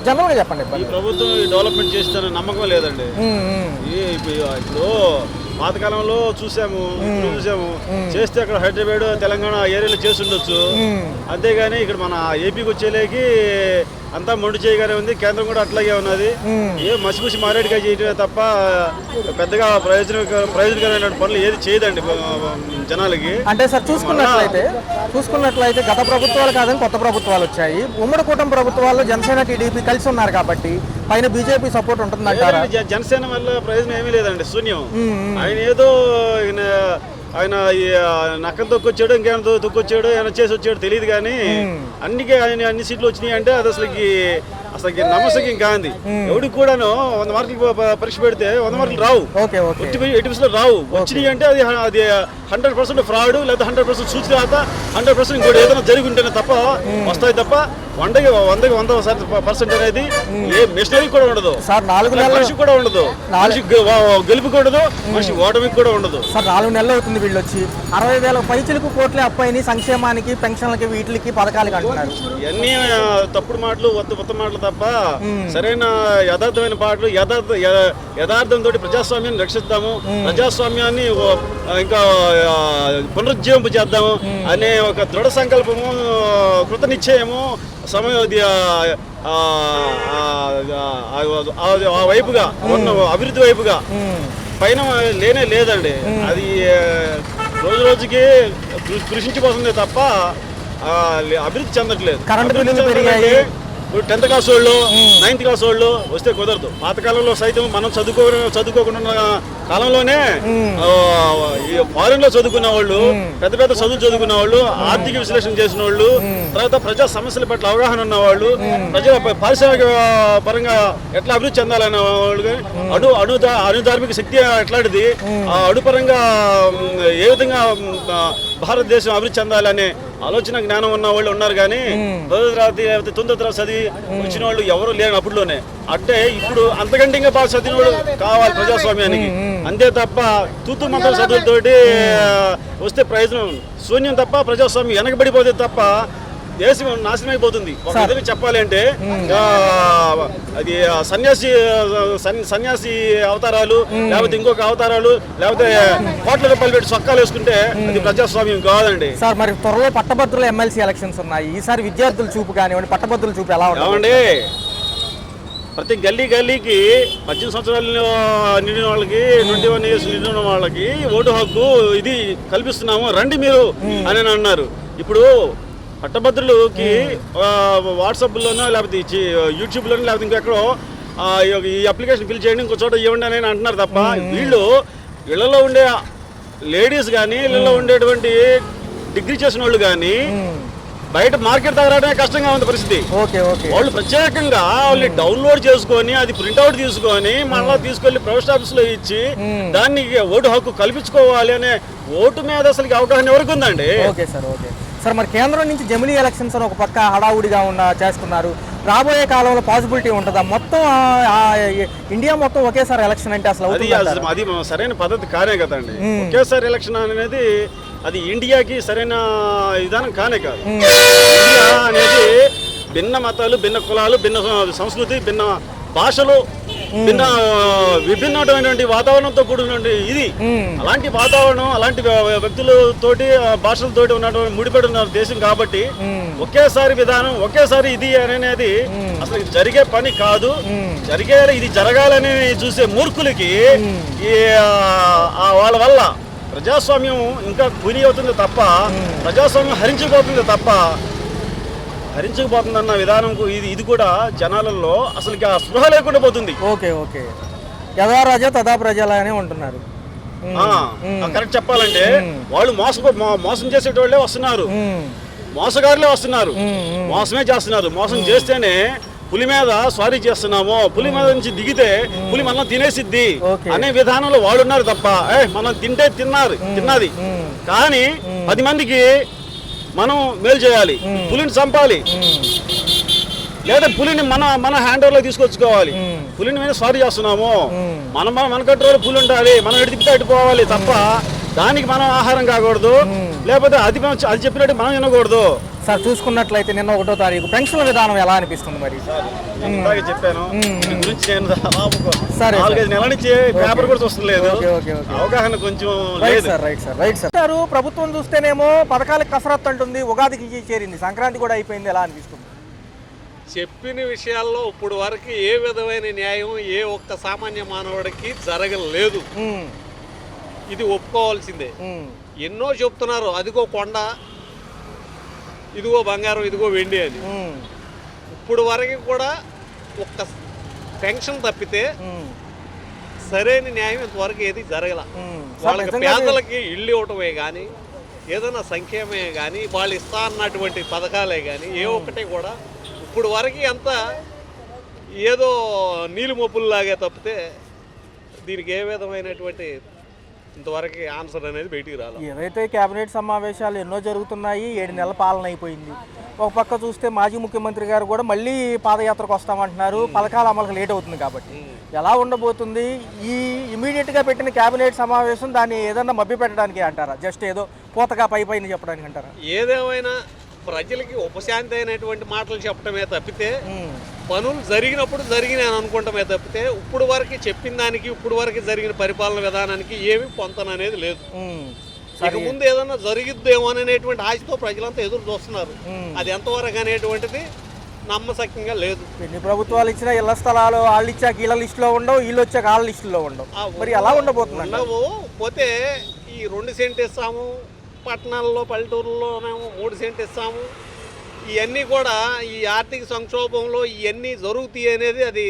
జనరల్గా చెప్పండి. ఈ ప్రభుత్వం డెవలప్మెంట్ చేస్తారని నమ్మకం లేదండి. ఇప్పుడు పాతకాలంలో చూసాము చేస్తే అక్కడ హైదరాబాద్ తెలంగాణ ఏరియాలో చేసి ఉండొచ్చు. అంతేగాని ఇక్కడ మన ఏపీకి వచ్చేలేకి అంతా మొండి చేయగానే ఉంది. కేంద్రం కూడా అట్లాగే ఉన్నది. ఏ మసిమసి మారేడుగా చేయడమే తప్ప పెద్దగా ప్రయోజనకరమైన పనులు ఏది చేయదండి జనాలకి. అంటే సార్ చూసుకున్నట్లయితే గత ప్రభుత్వాలు కాదని కొత్త ప్రభుత్వాలు వచ్చాయి. ఉమ్మడి కూటమి ప్రభుత్వాల్లో జనసేన టీడీపీ కలిసి ఉన్నారు కాబట్టి పైన బీజేపీ సపోర్ట్ ఉంటుందంటారా? జనసేన వల్ల ప్రయోజనం ఏమీ లేదండి, శూన్యం. ఆయన ఏదో ఆయన నక్కలు తొక్కొచ్చాడు, ఇంకేమైనా తొక్కొచ్చాడు, ఏమైనా చేసి వచ్చాడు తెలియదు. కానీ ఆయన అన్ని సీట్లు వచ్చినాయి అంటే అది అసలుకి నమ్మశక్యం కాంది. ఎవడికి కూడాను 100 మార్కులు పరీక్ష పెడితే 100 మార్కులు రావు, ఎటు రావు. వచ్చినాయి అంటే అది 100% ఫ్రాడ్, లేదా 100% సూచన, 100% ఇంకోటి ఏదైనా జరిగి ఉంటేనే తప్ప వస్తాయి తప్ప 100% అనేది ఏ మిషనరీ కూడా ఉండదు, మనిషి కూడా ఉండదు, మనిషి గెలుపు కూడా ఉండదు, మనిషి ఓటమికి కూడా ఉండదు. సార్ 4 నెలలు అవుతుంది వీళ్ళు వచ్చి 60,000 పైచలకు కోట్లే అప్పాయిని సంక్షేమానికి, పెన్షన్లకి, వీటికి పథకాలకి అంటున్నారు. ఇవన్నీ తప్పుడు మాటలు, కొత్త మాటలు తప్ప సరైన యథార్థమైన పాటలు. యథార్థంతో ప్రజాస్వామ్యాన్ని రక్షిద్దాము, ప్రజాస్వామ్యాన్ని ఇంకా పునరుజ్జీవింపు చేద్దాము అనే ఒక దృఢ సంకల్పము, కృత నిశ్చయము ఆ వైపుగా ఉన్న అభివృద్ధి వైపుగా పైన లేదండి. అది రోజు రోజుకి కృషించిపోతుంది తప్ప అభివృద్ధి చెందట్లేదు. ఇప్పుడు 10th క్లాస్ వాళ్ళు, 9th క్లాస్ వాళ్ళు వస్తే కుదరదు. పాతకాలంలో సైతం మనం చదువుకోకుండా కాలంలోనే ఫారెన్ లో చదువుకున్న వాళ్ళు, పెద్ద చదువులు చదువుకున్న వాళ్ళు, ఆర్థిక విశ్లేషణ చేసిన వాళ్ళు, తర్వాత ప్రజా సమస్యల పట్ల అవగాహన ఉన్న వాళ్ళు, ప్రజల పారిశ్రామిక పరంగా ఎట్లా అభివృద్ధి చెందాలనే వాళ్ళు, అణుధార్మిక శక్తి ఎట్లాంటిది, అణుపరంగా ఏ విధంగా భారతదేశం అభివృద్ధి చెందాలనే ఆలోచన జ్ఞానం ఉన్న వాళ్ళు ఉన్నారు. కానీ 10వ తరగతి లేకపోతే 9వ తరగతి చదివి వచ్చిన వాళ్ళు ఎవరు లేని అప్పుడులోనే. అంటే ఇప్పుడు అంతకంటే ఇంకా బాగా చదివిన వాళ్ళు కావాలి ప్రజాస్వామ్యానికి. అంతే తప్ప తూతు మంత్ర చదువులతోటి వస్తే ప్రయోజనం శూన్యం తప్ప ప్రజాస్వామ్యం వెనకబడిపోతే తప్ప దేశం నాశనం అయిపోతుంది. ఒక విధంగా చెప్పాలి అంటే అది సన్యాసి అవతారాలు, లేకపోతే ఇంకొక అవతారాలు, లేకపోతే కోట్ల రూపాయలు పెట్టి సొక్కాలు వేసుకుంటే అది ప్రజాస్వామ్యం కాదండి. సార్ మరి త్వరలో పట్టభద్రుల ఎమ్మెల్సీ ఎలక్షన్స్ ఉన్నాయి. ఈసారి విద్యార్థుల చూపు కానివ్వండి, పట్టభద్రుల చూపు ఎలా ఉంటుంది? ప్రతి గల్లీకి 18 సంవత్సరాలు నిండిన వాళ్ళకి, 21 years నిండిన వాళ్ళకి ఓటు హక్కు ఇది కల్పిస్తున్నాము రండి మీరు అని అన్నారు. ఇప్పుడు పట్టభద్రులకి వాట్సాప్లోనో లేకపోతే యూట్యూబ్లోనో లేకపోతే ఇంకెక్కడో ఈ అప్లికేషన్ ఫిల్ చేయండి, ఇంకో చోట ఇవ్వండి అని అంటున్నారు తప్ప వీళ్ళు ఇళ్లలో ఉండే లేడీస్ కానీ, ఇళ్లలో ఉండేటువంటి డిగ్రీ చేసిన వాళ్ళు కానీ బయట మార్కెట్ తగలడమే కష్టంగా ఉంది పరిస్థితి. వాళ్ళు ప్రత్యేకంగా వాళ్ళు డౌన్లోడ్ చేసుకొని అది ప్రింట్అవుట్ తీసుకొని మళ్ళీ తీసుకెళ్లి పోస్ట్ ఆఫీస్ లో ఇచ్చి దాన్ని ఓటు హక్కు కల్పించుకోవాలి అనే ఓటు మీద అసలు అవగాహన ఎవరికి ఉందండి? సార్ మరి కేంద్రం నుంచి జమిలీ ఎలక్షన్స్ అని ఒక పక్క హడావుడిగా చేస్తున్నారు. రాబోయే కాలంలో పాసిబిలిటీ ఉంటుందా? మొత్తం ఇండియా మొత్తం ఒకేసారి ఎలక్షన్ అంటే అసలు అది సరైన పద్ధతి కానే కదండి. ఒకేసారి ఎలక్షన్ అనేది అది ఇండియాకి సరైన విధానం కానే కాదు. ఇండియా అనేది భిన్న మతాలు, భిన్న కులాలు, భిన్న సంస్కృతి, భిన్న భాషలు, విభిన్నమైనటువంటి వాతావరణంతో కూడినటువంటి ఇది. అలాంటి వాతావరణం, అలాంటి వ్యక్తులతోటి, భాషలతోటి ఉన్నటువంటి ముడిపడి ఉన్న దేశం కాబట్టి ఒకేసారి విధానం, ఒకేసారి ఇది అనేది అసలు జరిగే పని కాదు. ఇది జరగాలని చూసే మూర్ఖులకి వాళ్ళ వల్ల ప్రజాస్వామ్యం ఇంకా కూని అవుతుంది తప్ప, ప్రజాస్వామ్యం హరించుకుపోతుందన్న విధానం ఇది కూడా జనాలలో అసలు స్పృహ లేకుండా పోతుంది. యథా రాజా తథా ప్రజలనే ఉంటున్నారు. కరెక్ట్ చెప్పాలంటే వాళ్ళు మోసం చేసేటోళ్ళే వస్తున్నారు, మోసగారులే వస్తున్నారు, మోసమే చేస్తున్నారు. మోసం చేస్తేనే పులి మీద స్వారీ చేస్తున్నాము, పులి మీద నుంచి దిగితే పులి మనం తినేసిద్ది అనే విధానంలో వాళ్ళు ఉన్నారు తప్ప మనం తిన్నది కానీ 10 మందికి మనం మేలు చేయాలి, పులిని చంపాలి, లేదా పులిని మన హ్యాండ్ ఓవర్లో తీసుకొచ్చుకోవాలి. పులిని మీద స్వారీ చేస్తున్నాము, మన కంట్రోల్ పులి ఉండాలి, మనం ఎడితిపితే అడిపోవాలి తప్ప దానికి మనం ఆహారం కాకూడదు, లేకపోతే అది చెప్పినట్టు మనం వినకూడదు. సార్ చూసుకున్నట్లయితే నిన్న 1వ తారీఖు పెన్షన్ల విధానం ఎలా అనిపిస్తుంది మరి? ఇందాక చెప్పాను దీని గురించి. నేను సరే 4-5 నెలల నుంచి పేపర్ కూడా చూస్తలేదు. ఓకే. అవగాహన కొంచెం రైట్ సార్. ప్రభుత్వం చూస్తేనేమో పథకాలకు కసరత్తు అంటుంది, ఉగాదికి చేరింది, సంక్రాంతి కూడా అయిపోయింది, ఎలా అనిపిస్తుంది? చెప్పిన విషయాల్లో ఇప్పుడు వరకు ఏ విధమైన న్యాయం ఏ ఒక్క సామాన్య మానవుడికి జరగలేదు. ఇది ఒప్పుకోవాల్సిందే. ఎన్నో చెప్తున్నారు, అదిగో కొండ, ఇదిగో బంగారం, ఇదిగో వెండి అని. ఇప్పుడు వరకు కూడా ఒక్క పెన్షన్ తప్పితే సరైన న్యాయం ఇంతవరకు ఏది జరగల. వాళ్ళకి పేదలకి ఇల్లు ఇవ్వటమే కానీ, ఏదైనా సంక్షేమమే కానీ, వాళ్ళు ఇస్తా అన్నటువంటి పథకాలే కానీ ఏ ఒక్కటే కూడా ఇప్పుడు వరకు అంతా ఏదో నీళ్ళు మబ్బుల్లాగే తప్పితే దీనికి ఏ విధమైనటువంటి ఇంతవరకు ఆన్సర్ అనేది బయటికి రాలేదు. ఏదైతే కేబినెట్ సమావేశాలు ఎన్నో జరుగుతున్నాయి, 7 నెలల పాలన అయిపోయింది. ఒక పక్క చూస్తే మాజీ ముఖ్యమంత్రి గారు కూడా మళ్ళీ పాదయాత్రకు వస్తామంటున్నారు, పథకాల అమలుకు లేట్ అవుతుంది కాబట్టి. ఎలా ఉండబోతుంది ఈ ఇమీడియట్గా పెట్టిన కేబినెట్ సమావేశం? దాన్ని ఏదన్నా మభ్య పెట్టడానికి అంటారా, జస్ట్ ఏదో పూతగా పైన చెప్పడానికి అంటారా? ఏదేమైనా ప్రజలకి ఉపశాంతి అయినటువంటి మాటలు చెప్పడమే తప్పితే, పనులు జరిగినప్పుడు జరిగినాయి అనుకుంటమే తప్పితే, ఇప్పుడు వరకు చెప్పిన దానికి ఇప్పుడు వరకు జరిగిన పరిపాలన విధానానికి ఏమి పొంతననేది లేదు. ఇక ముందు ఏదన్నా జరిగిద్దేమో అనేటువంటి ఆశతో ప్రజలంతా ఎదురు చూస్తున్నారు. అది ఎంతవరకు అనేటువంటిది నమ్మశక్యంగా లేదు. ఎన్ని ప్రభుత్వాలు ఇచ్చినా ఇళ్ల స్థలాలు వాళ్ళు ఇచ్చాక వీళ్ళ లిస్టులో ఉండవు, వీళ్ళు వచ్చాక వాళ్ళ లిస్టులో ఉండవు. మరి ఎలా ఉండబోతుంది? పోతే ఈ 2 సెంట్ ఇస్తాము, పట్టణాల్లో పల్లెటూరులోనేమో 3 సెంట్ ఇస్తాము, ఇవన్నీ కూడా ఈ ఆర్థిక సంక్షోభంలో ఇవన్నీ జరుగుతాయి అనేది అది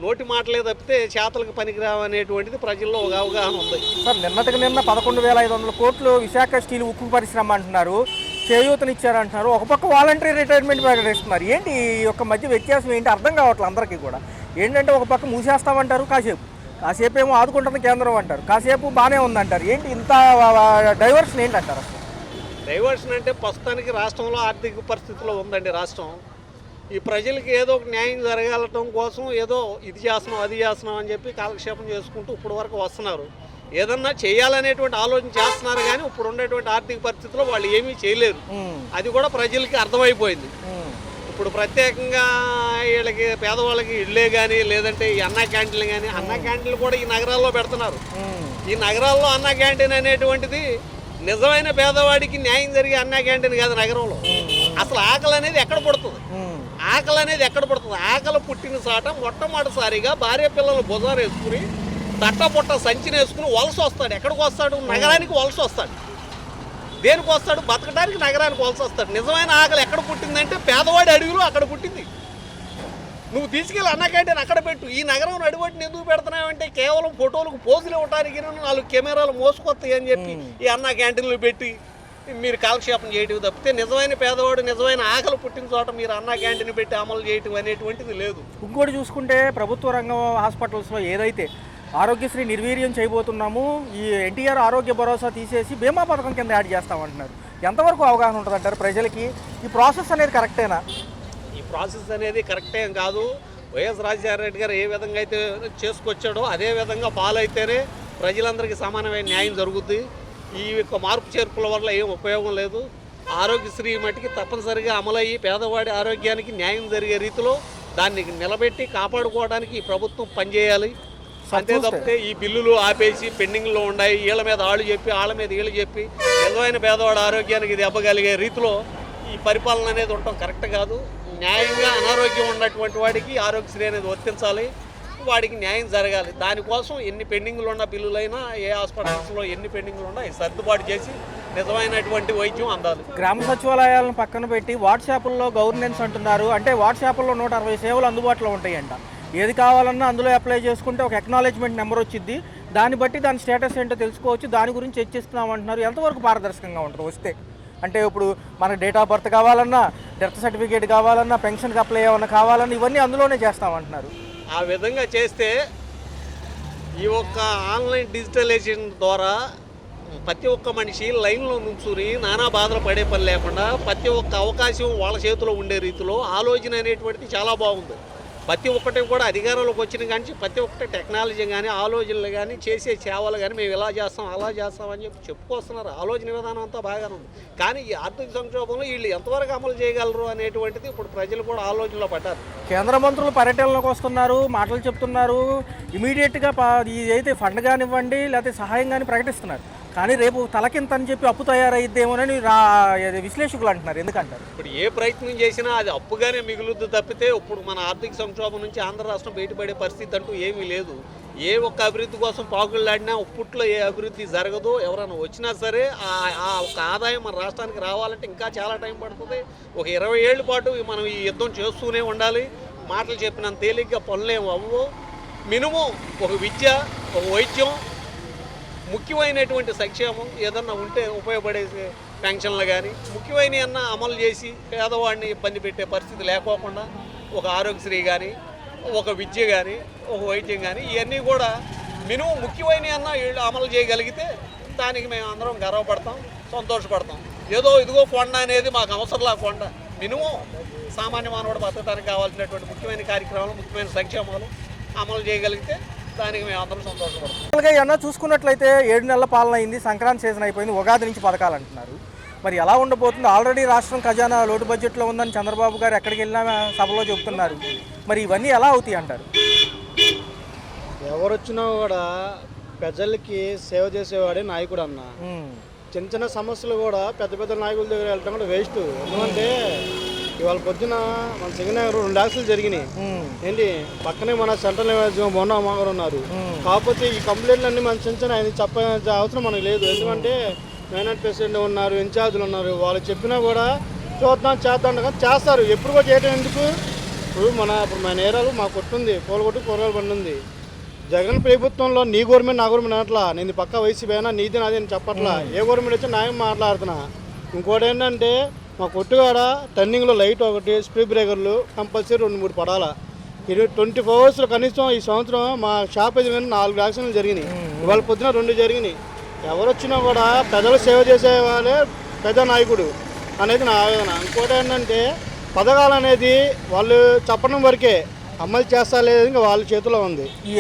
నోటి మాటలే తప్పితే చేతలకు పనికిరావు అనేటువంటిది ప్రజల్లో ఒక అవగాహన ఉంది. సార్ నిన్నటికి నిన్న 11,500 కోట్లు విశాఖ స్టీల్ ఉక్కు పరిశ్రమ అంటున్నారు, చేయూతనిచ్చారంటున్నారు. ఒక పక్క వాలంటరీ రిటైర్మెంట్ ప్రకటిస్తున్నారు. ఏంటి ఈ యొక్క మధ్య వ్యత్యాసం ఏంటి అర్థం కావట్లేదు అందరికీ కూడా. ఏంటంటే ఒక పక్క మూసేస్తామంటారు, కాసేపు ఏమో ఆదుకుంటుంది కేంద్రం అంటారు, కాసేపు బాగానే ఉందంటారు. ఏంటి ఇంత డైవర్షన్ ఏంటంటారు? అసలు డైవర్షన్ అంటే ప్రస్తుతానికి రాష్ట్రంలో ఆర్థిక పరిస్థితిలో ఉందండి రాష్ట్రం. ఈ ప్రజలకి ఏదో ఒక న్యాయం జరగాలటం కోసం ఏదో ఇది చేస్తున్నాం అది చేస్తున్నాం అని చెప్పి కాలక్షేపం చేసుకుంటూ ఇప్పుడు వరకు వస్తున్నారు. ఏదన్నా చేయాలనేటువంటి ఆలోచన చేస్తున్నారు కానీ ఇప్పుడు ఉండేటువంటి ఆర్థిక పరిస్థితిలో వాళ్ళు ఏమీ చేయలేరు. అది కూడా ప్రజలకి అర్థమైపోయింది. ఇప్పుడు ప్రత్యేకంగా వీళ్ళకి పేదవాళ్ళకి ఇళ్ళే కానీ, లేదంటే ఈ అన్నా క్యాంటీన్లు కానీ, అన్నా క్యాంటీన్లు కూడా ఈ నగరాల్లో పెడుతున్నారు. ఈ నగరాల్లో అన్నా క్యాంటీన్ అనేటువంటిది నిజమైన పేదవాడికి న్యాయం జరిగే అన్నా క్యాంటీన్ కాదు నగరంలో. అసలు ఆకలి అనేది ఎక్కడ పుడుతుంది? ఆకలి పుట్టిన చాట మొట్టమొదటిసారిగా భార్య పిల్లలు భుజాలు వేసుకుని తట్టపుట్ట సంచిని వేసుకుని వలస వస్తాడు. ఎక్కడికి వస్తాడు? నగరానికి వలస వస్తాడు. దేనికి వస్తాడు? బతకడానికి నగరానికి వలస వస్తాడు. నిజమైన ఆకలి ఎక్కడ పుట్టిందంటే పేదవాడి అడవిలో అక్కడ పుట్టింది. నువ్వు తీసుకెళ్ళి అన్నా క్యాంటీన్ అక్కడ పెట్టు. ఈ నగరం నడిబొట్టుని ఎందుకు పెడుతున్నావంటే కేవలం ఫోటోలకు పోజులు ఇవ్వడానికి 4 కెమెరాలు మోసుకొస్తాయి అని చెప్పి ఈ అన్నా క్యాంటీన్లు పెట్టి మీరు కాలక్షేపం చేయటం తప్పితే నిజమైన పేదవాడు నిజమైన ఆకలి పుట్టిన చోట మీరు అన్నా క్యాంటీన్ పెట్టి అమలు చేయటం అనేటువంటిది లేదు. ఇంకోటి చూసుకుంటే ప్రభుత్వ రంగం హాస్పిటల్స్లో ఏదైతే ఆరోగ్యశ్రీ నిర్వీర్యం చేయబోతున్నాము, ఈ ఎన్టీఆర్ ఆరోగ్య భరోసా తీసేసి బీమా పథకం కింద యాడ్ చేస్తామంటున్నారు. ఎంతవరకు అవగాహన ఉంటుంది అంటారు ప్రజలకి? ఈ ప్రాసెస్ అనేది కరెక్టేనా? ఈ ప్రాసెస్ అనేది కరెక్టే కాదు. వైఎస్ రాజశేఖర రెడ్డి గారు ఏ విధంగా అయితే చేసుకొచ్చాడో అదే విధంగా ఫాలో అయితేనే ప్రజలందరికీ సమానమైన న్యాయం జరుగుద్ది. ఈ యొక్క మార్పు చేర్పుల వల్ల ఏం ఉపయోగం లేదు. ఆరోగ్యశ్రీ మట్టికి తప్పనిసరిగా అమలయ్యి పేదవాడి ఆరోగ్యానికి న్యాయం జరిగే రీతిలో దాన్ని నిలబెట్టి కాపాడుకోవడానికి ఈ ప్రభుత్వం పనిచేయాలి. అంతే తప్పితే ఈ బిల్లులు ఆపేసి పెండింగ్లో ఉన్నాయి, వీళ్ళ మీద ఆళ్ళు చెప్పి వాళ్ళ మీద వీళ్ళు చెప్పి నిజమైన పేదవాడి ఆరోగ్యానికి దెబ్బగలిగే రీతిలో ఈ పరిపాలన అనేది ఉండటం కరెక్ట్ కాదు. న్యాయంగా అనారోగ్యం ఉన్నటువంటి వాడికి ఆరోగ్యశ్రీ అనేది వర్తించాలి, వాడికి న్యాయం జరగాలి. దానికోసం ఎన్ని పెండింగ్లు ఉన్న బిల్లులైనా ఏ హాస్పిటల్స్లో ఎన్ని పెండింగ్లు ఉన్నా సర్దుబాటు చేసి నిజమైనటువంటి వైద్యం అందాలి. గ్రామ సచివాలయాలను పక్కన పెట్టి వాట్సాప్లో గవర్నెన్స్ అంటున్నారు. అంటే వాట్సాప్లో 160 సేవలు అందుబాటులో ఉంటాయంట. ఏది కావాలన్నా అందులో అప్లై చేసుకుంటే ఒక అక్నాలెడ్జ్మెంట్ నెంబర్ వచ్చింది, దాన్ని బట్టి దాని స్టేటస్ ఏంటో తెలుసుకోవచ్చు. దాని గురించి చర్చిస్తున్నాం అంటున్నారు. ఎంతవరకు పారదర్శకంగా ఉంటుంది వస్తే? అంటే ఇప్పుడు మనకు డేట్ ఆఫ్ బర్త్ కావాలన్నా, డెత్ సర్టిఫికేట్ కావాలన్నా, పెన్షన్కి అప్లై ఏమన్నా కావాలన్నా ఇవన్నీ అందులోనే చేస్తామంటున్నారు. ఆ విధంగా చేస్తే ఈ ఒక్క ఆన్లైన్ డిజిటలైజేషన్ ద్వారా ప్రతి ఒక్క మనిషి లైన్లో నుంచుని నానా బాధలు పడే పని లేకుండా ప్రతి ఒక్క అవకాశం వాళ్ళ చేతిలో ఉండే రీతిలో ఆలోచన అనేటువంటిది చాలా బాగుంది. ప్రతి ఒక్కటి కూడా అధికారంలోకి వచ్చిన కానీ ప్రతి ఒక్కటి టెక్నాలజీ కానీ ఆలోచనలు కానీ చేసే సేవలు కానీ మేము ఇలా చేస్తాం అలా చేస్తాం అని చెప్పి చెప్పుకొస్తున్నారు. ఆలోచన విధానం అంతా బాగానే ఉంది. కానీ ఈ ఆర్థిక సంక్షోభంలో వీళ్ళు ఎంతవరకు అమలు చేయగలరు అనేటువంటిది ఇప్పుడు ప్రజలు కూడా ఆలోచనలో పడ్డారు. కేంద్ర మంత్రులు పర్యటనలోకి వస్తున్నారు, మాటలు చెప్తున్నారు, ఇమీడియట్గా ఇదైతే ఫండ్ కానివ్వండి లేకపోతే సహాయం కానీ ప్రకటిస్తున్నారు. కానీ రేపు తలకింత అని చెప్పి అప్పు తయారైద్దేమోనని విశ్లేషకులు అంటున్నారు. ఎందుకంటారు? ఇప్పుడు ఏ ప్రయత్నం చేసినా అది అప్పుగానే మిగులుద్దు తప్పితే ఇప్పుడు మన ఆర్థిక సంక్షోభం నుంచి ఆంధ్ర రాష్ట్రం బయటపడే పరిస్థితి అంటూ ఏమీ లేదు. ఏ ఒక్క అభివృద్ధి కోసం పాకులాడినా ఉప్పుట్లో ఏ అభివృద్ధి జరగదు. ఎవరైనా వచ్చినా సరే ఆ ఒక ఆదాయం మన రాష్ట్రానికి రావాలంటే ఇంకా చాలా టైం పడుతుంది. ఒక 20 ఏళ్ళ పాటు మనం ఈ యుద్ధం చేస్తూనే ఉండాలి. మాటలు చెప్పినంత తేలిగ్గా పనులేము అవ్వవు. మినిమం ఒక విద్య, ఒక వైద్యం, ముఖ్యమైనటువంటి సంక్షేమం ఏదన్నా ఉంటే ఉపయోగపడే పెన్షన్లు కానీ ముఖ్యమైనవి అన్న అమలు చేసి పేదవాడిని ఇబ్బంది పెట్టే పరిస్థితి లేకోకుండా ఒక ఆరోగ్యశ్రీ కానీ, ఒక విద్య కానీ, ఒక వైద్యం కానీ ఇవన్నీ కూడా మినిమం ముఖ్యమైనవి అన్న వీళ్ళు అమలు చేయగలిగితే దానికి మేము అందరం గర్వపడతాం, సంతోషపడతాం. ఏదో ఇదిగో కొండ అనేది మాకు అవసరంలా కొండ. మినిమం సామాన్య మానవుడు బతకడానికి కావాల్సినటువంటి ముఖ్యమైన కార్యక్రమాలు, ముఖ్యమైన సంక్షేమాలు అమలు చేయగలిగితే దానికి మేము అందరం సంతోషపడతాం. ఏమన్నా చూసుకున్నట్లయితే 7 నెలల పాలన అయింది, సంక్రాంతి సీజన్ అయిపోయింది, ఉగాది నుంచి పథకాలు అంటున్నారు. మరి ఎలా ఉండబోతుంది? ఆల్రెడీ రాష్ట్రం ఖజానా లోటు బడ్జెట్లో ఉందని చంద్రబాబు గారు ఎక్కడికి వెళ్ళినా సభలో చెబుతున్నారు. మరి ఇవన్నీ ఎలా అవుతాయి అంటారు? ఎవరు వచ్చినా కూడా ప్రజలకి సేవ చేసేవాడే నాయకుడు అన్న. చిన్న చిన్న సమస్యలు కూడా పెద్ద పెద్ద నాయకుల దగ్గర వెళ్ళటం కూడా వేస్ట్. ఎందుకంటే ఇవాళ పొద్దున మన సింగనగర్ 2 యాక్సిడెంట్లు జరిగినాయి. ఏంటి పక్కనే మన సెంట్రల్ మొన్న అమ్మగారు ఉన్నారు. కాకపోతే ఈ కంప్లైంట్లు అన్ని మన చిన్న చిన్న ఆయన చెప్పాల్సిన అవసరం మనకు లేదు. ఎందుకంటే మేనేజ్ ప్రెసిడెంట్ ఉన్నారు, ఇన్ఛార్జీలు ఉన్నారు. వాళ్ళు చెప్పినా కూడా చూద్దాం చేద్దాం కానీ చేస్తారు. ఎప్పుడు కూడా చేయడం ఎందుకు? ఇప్పుడు మన ఏరియాలో మా కొట్టుంది, పూలకొట్టు కూరగాయలు బండి ఉంది. జగన్ ప్రభుత్వంలో నీ గవర్నమెంట్ నా గవర్నమెంట్ అనట్లా, నేను పక్క వైసీపీ అయినా నీది నాది అని చెప్పట్లా. ఏ గవర్నమెంట్ వచ్చి న్యాయం మాట్లాడుతున్నా. ఇంకోటి ఏంటంటే మా కొట్టుగాడ టర్నింగ్లో లైట్ ఒకటి, స్పీడ్ బ్రేకర్లు కంపల్సరీ 2-3 పడాలా. 24 అవర్స్లో కనీసం ఈ సంవత్సరం మా షాప్ ఎదురుగా 4 యాక్సిడెంట్లు జరిగినాయి. ఇవాళ పొద్దున 2 జరిగినాయి. ఎవరు వచ్చినా కూడా ప్రజలు సేవ చేసే వాళ్ళే పెద్ద నాయకుడు అనేది నా ఆవేదన. ఇంకోటి ఏంటంటే పథకాలు అనేది వాళ్ళు చెప్పడం వరకే, అమలు చేస్తా లేదు ఇంకా వాళ్ళ చేతిలో ఉంది. ఈ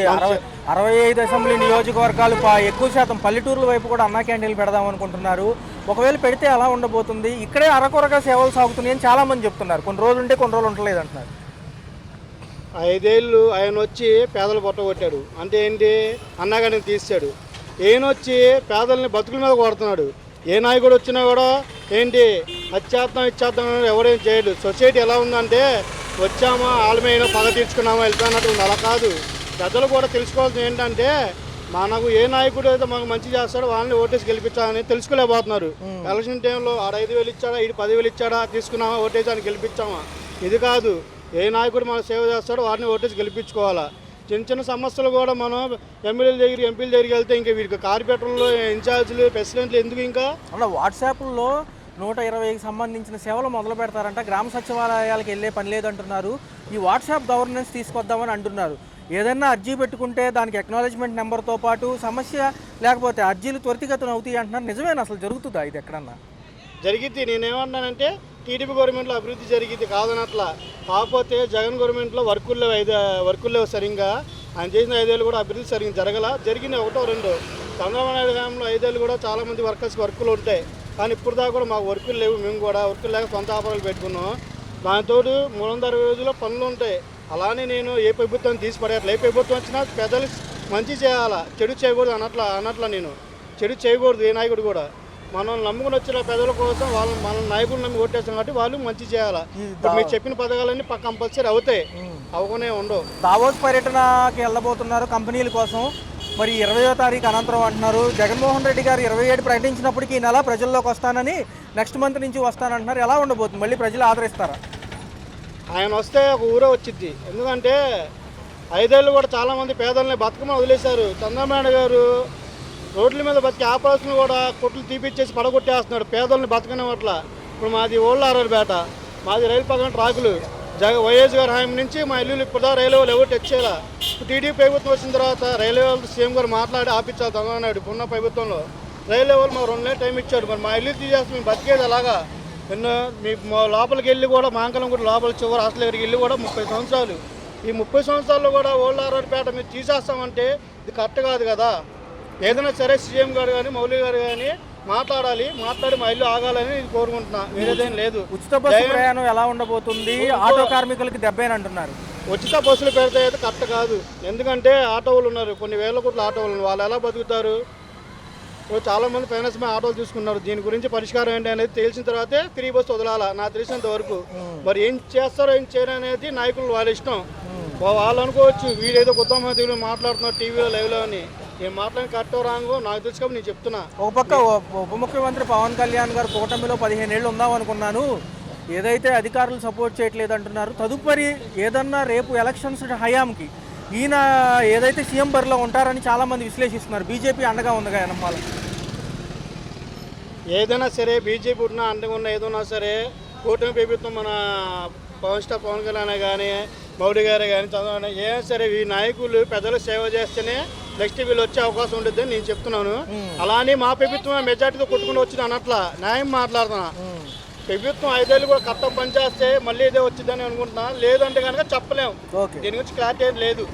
65 అసెంబ్లీ నియోజకవర్గాలు ఎక్కువ శాతం పల్లెటూర్ల వైపు కూడా అన్నా క్యాంటీన్లు పెడదాం అనుకుంటున్నారు. ఒకవేళ పెడితే అలా ఉండబోతుంది. ఇక్కడే అరకొరగా సేవలు సాగుతున్నాయి అని చాలామంది చెప్తున్నారు. కొన్ని రోజులు ఉంటే కొన్ని రోజులు ఉండలేదు అంటున్నారు. 5 ఏళ్ళు ఆయన వచ్చి పేదలు పొట్టగొట్టాడు. అంటే ఏంటి? అన్నగారిని తీసాడు. ఈయన వచ్చి పేదల్ని బతుకుల మీద కొడుతున్నాడు. ఏ నాయకుడు వచ్చినా కూడా ఏంటి అచ్చేద్దాం ఇచ్చేద్దాం ఎవరేం చేయడు. సొసైటీ ఎలా ఉందంటే వచ్చామా వాళ్ళ మీద పగ తీర్చుకున్నామా వెళ్ళిపోయినట్టు ఉంది. అలా కాదు. పెద్దలు కూడా తెలుసుకోవాల్సింది ఏంటంటే మనకు ఏ నాయకుడు అయితే మనకు మంచి చేస్తాడో వాళ్ళని ఓటేసి గెలిపించాలని తెలుసుకోలేకపోతున్నారు. ఎలక్షన్ టైంలో 5,000 ఇచ్చాడా, 10,000 ఇచ్చాడా, తీసుకున్నామా ఓటేసి అని గెలిపించామా? ఇది కాదు. ఏ నాయకుడు మనకు సేవ చేస్తాడో వారిని ఓటేసి గెలిపించుకోవాలా. చిన్న చిన్న సమస్యలు కూడా మనం ఎమ్మెల్యేల దగ్గర, ఎంపీల దగ్గరికి వెళ్తే ఇంకా వీరికి కార్పొరేటర్లు, ఇన్ఛార్జీలు, ప్రెసిడెంట్లు ఎందుకు ఇంకా అలా వాట్సాప్లో 120కి సంబంధించిన సేవలు మొదలు పెడతారంట. గ్రామ సచివాలయాలకు వెళ్ళే పని లేదంటున్నారు. ఈ వాట్సాప్ గవర్నెన్స్ తీసుకొద్దామని అంటున్నారు. ఏదైనా అర్జీ పెట్టుకుంటే దానికి అక్నాలెడ్జ్మెంట్ నెంబర్తో పాటు సమస్య లేకపోతే అర్జీలు త్వరితగతిన అవుతాయి అంటున్నారు. నిజమేనా? అసలు జరుగుతుందా ఇది ఎక్కడన్నా? జరిగిద్ది. నేనేమన్నానంటే టీడీపీ గవర్నమెంట్లో అభివృద్ధి జరిగింది కాదనట్లా. కాకపోతే జగన్ గవర్నమెంట్లో వర్కులు లేవు సరిగ్గా. ఆయన చేసిన 5 ఏళ్ళు కూడా అభివృద్ధి సరిగ్గా జరిగింది 1-2. చంద్రబాబు నాయుడు గారిలో 5 ఏళ్ళు కూడా చాలామంది వర్కర్స్కి వర్కులు ఉంటాయి. కానీ ఇప్పుడు దాకా కూడా మాకు వర్కులు లేవు. మేము కూడా వర్కులు లేక సొంత ఆపరాలు పెట్టుకున్నాం. దాంతో 360 రోజుల్లో పనులు ఉంటాయి. అలానే నేను ఏ ప్రభుత్వం తీసి పడేట్లా. ఏ ప్రభుత్వం వచ్చినా పెద్దలు మంచి చేయాలా, చెడు చేయకూడదు అన్నట్లా. నేను చెడు చేయకూడదు ఏ నాయకుడు కూడా. మనం నమ్ముకుని వచ్చిన పెద్దల కోసం మన నాయకులు నమ్మి ఓటేస్తాం కాబట్టి వాళ్ళు మంచి చేయాలా. మీరు చెప్పిన పథకాలన్నీ కంపల్సరీ అవుతాయి, అవగానే ఉండవు. దావోస్ పర్యటనకి వెళ్ళబోతున్నారు కంపెనీల కోసం. మరి 20వ తారీఖు అనంతరం అంటున్నారు. జగన్మోహన్ రెడ్డి గారు 27 ప్రకటించినప్పటికీ ఈ నెల ప్రజల్లోకి వస్తానని, నెక్స్ట్ మంత్ నుంచి వస్తానంటున్నారు. ఎలా ఉండబోతుంది? మళ్ళీ ప్రజలు ఆదరిస్తారా? ఆయన వస్తే ఒక ఊరే వచ్చింది. ఎందుకంటే 5 ఏళ్ళు కూడా చాలామంది పేదల్ని బతుకమని వదిలేశారు. చంద్రబాబు నాయుడు గారు రోడ్ల మీద బతికి ఆపరేషన్లు కూడా కొట్లు తీపిచ్చేసి పడగొట్టేస్తున్నాడు. పేదల్ని బతకనివ్వట్ల. ఇప్పుడు మాది ఓళ్ళారపేట, మాది రైలు పక్కన ట్రాకులు. వైఎస్ గారి హామీ నుంచి మా ఇల్లు ఇప్పుడు రైల్వే వాళ్ళు ఎవరు తెచ్చేలా. టీడీపీ ప్రభుత్వం వచ్చిన తర్వాత రైల్వే వాళ్ళు సీఎం గారు మాట్లాడి ఆపించాలి. చంద్రబాబు నాయుడు ఉన్న ప్రభుత్వంలో రైల్వే వాళ్ళు మాకు 2 నెలలు టైం ఇచ్చాడు. మరి మా ఇల్లు తీసేస్తే మేము బతికేది అలాగా. ఎన్నో మీ లోపలికి వెళ్ళి కూడా మాంకలం కూడా లోపల చివరి హాస్టల్ దగ్గరికి వెళ్ళి కూడా 30 సంవత్సరాలు ఈ 30 సంవత్సరాల్లో కూడా ఓల్డ్ ఆర్ఆర్పేట మీరు తీసేస్తామంటే ఇది కరెక్ట్ కాదు కదా. ఏదైనా సరే సీఎం గారు కానీ మౌలి గారు కానీ మాట్లాడి మా ఇల్లు ఆగాలని నేను కోరుకుంటున్నా, వేరేదేం లేదు. ఉచిత బస్సు ప్రయాణం ఎలా ఉండబోతుంది? ఆటో కార్మికులకి దెబ్బేనంటున్నారు. ఉచిత బస్సులు పెడితే అయితే కరెక్ట్ కాదు. ఎందుకంటే ఆటోలు ఉన్నారు, కొన్ని వేల కోట్ల ఆటోలు ఉన్నారు, వాళ్ళు ఎలా బతుకుతారు? చాలామంది ఫైనాన్స్ మీద ఆటోలు తీసుకున్నారు. దీని గురించి పరిష్కారం ఏంటి అనేది తెలిసిన తర్వాతే ఫ్రీ బస్సు వదలాలా నాకు తెలిసినంత వరకు. మరి ఏం చేస్తారో ఏం చేయరు అనేది నాయకులు వాళ్ళ ఇష్టం. వాళ్ళు అనుకోవచ్చు వీడేదో కొత్త మంత్రులు మాట్లాడుతున్నారు టీవీలో లైవ్లో అని. నేను మాట్లాడిన కరెక్టో రాంగో నాకు తెలుసు కాబట్టి నేను చెప్తున్నా. ఒక పక్క ఉప ముఖ్యమంత్రి పవన్ కళ్యాణ్ గారు కూటమిలో 15 ఏళ్ళు ఉందాం అనుకున్నాను, ఏదైతే అధికారులు సపోర్ట్ చేయట్లేదు అంటున్నారు, తదుపరి ఏదన్నా రేపు ఎలక్షన్స్ హయాంకి ఈయన ఏదైతే సీఎం బరిలో ఉంటారని చాలామంది విశ్లేషిస్తున్నారు. బీజేపీ అండగా ఉందిగా నమ్మాల. ఏదైనా సరే బీజేపీ ఉన్నా అండగా ఉన్న ఏదైనా సరే కూటమి ప్రభుత్వం మన పవన్ కళ్యాణ్ కానీ మోడీ గారు కానీ చంద్రబాబు ఏమైనా సరే ఈ నాయకులు ప్రజలకు సేవ చేస్తేనే నెక్స్ట్ వీళ్ళు వచ్చే అవకాశం ఉంటుంది అని నేను చెప్తున్నాను. అలానే మా ప్రభుత్వం మెజార్టీతో కొట్టుకుని వచ్చింది అనట్లా, న్యాయం మాట్లాడుతున్నా. ప్రభుత్వం 5 ఏళ్ళు కూడా కరెక్ట్గా పనిచేస్తే మళ్ళీ ఇదే వచ్చిందని అనుకుంటున్నా. లేదంటే కనుక చెప్పలేము, దీని గురించి క్లారిటీ లేదు.